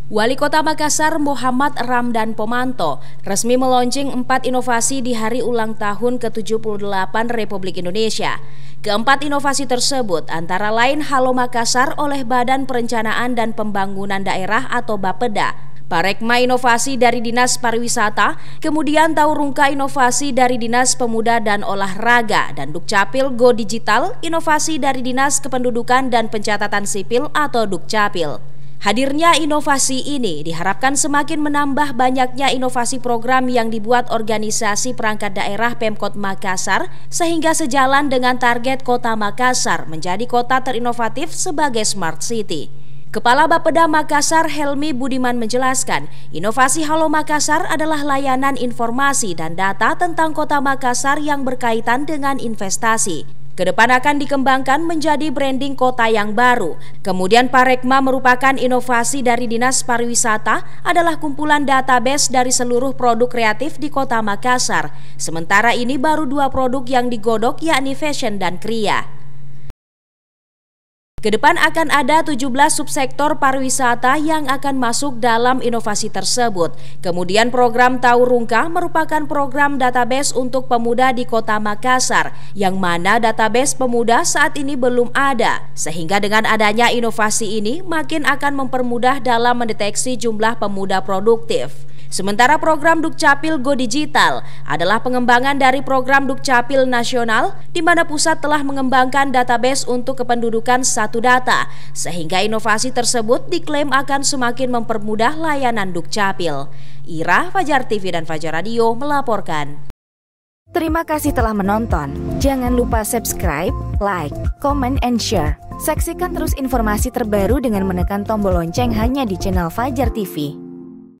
Wali Kota Makassar Muhammad Ramdan Pomanto resmi meluncing 4 inovasi di hari ulang tahun ke-78 Republik Indonesia. Keempat inovasi tersebut antara lain Halo Makassar oleh Badan Perencanaan dan Pembangunan Daerah atau Bapeda, Parekma Inovasi dari Dinas Pariwisata, kemudian Taurungka Inovasi dari Dinas Pemuda dan Olahraga, dan Dukcapil Go Digital Inovasi dari Dinas Kependudukan dan Pencatatan Sipil atau Dukcapil. Hadirnya inovasi ini diharapkan semakin menambah banyaknya inovasi program yang dibuat organisasi perangkat daerah Pemkot Makassar sehingga sejalan dengan target Kota Makassar menjadi kota terinovatif sebagai Smart City. Kepala Bapeda Makassar Helmi Budiman menjelaskan, inovasi Halo Makassar adalah layanan informasi dan data tentang Kota Makassar yang berkaitan dengan investasi. Kedepan akan dikembangkan menjadi branding kota yang baru. Kemudian Parekma merupakan inovasi dari Dinas Pariwisata adalah kumpulan database dari seluruh produk kreatif di Kota Makassar. Sementara ini baru 2 produk yang digodok yakni fashion dan kriya. Kedepan akan ada 17 subsektor pariwisata yang akan masuk dalam inovasi tersebut. Kemudian program Taurungka merupakan program database untuk pemuda di Kota Makassar, yang mana database pemuda saat ini belum ada. Sehingga dengan adanya inovasi ini makin akan mempermudah dalam mendeteksi jumlah pemuda produktif. Sementara program Dukcapil Go Digital adalah pengembangan dari program Dukcapil Nasional di mana pusat telah mengembangkan database untuk kependudukan satu data, sehingga inovasi tersebut diklaim akan semakin mempermudah layanan Dukcapil. Ira, Fajar TV dan Fajar Radio melaporkan. Terima kasih telah menonton. Jangan lupa subscribe, like, comment, and share. Saksikan terus informasi terbaru dengan menekan tombol lonceng hanya di channel Fajar TV.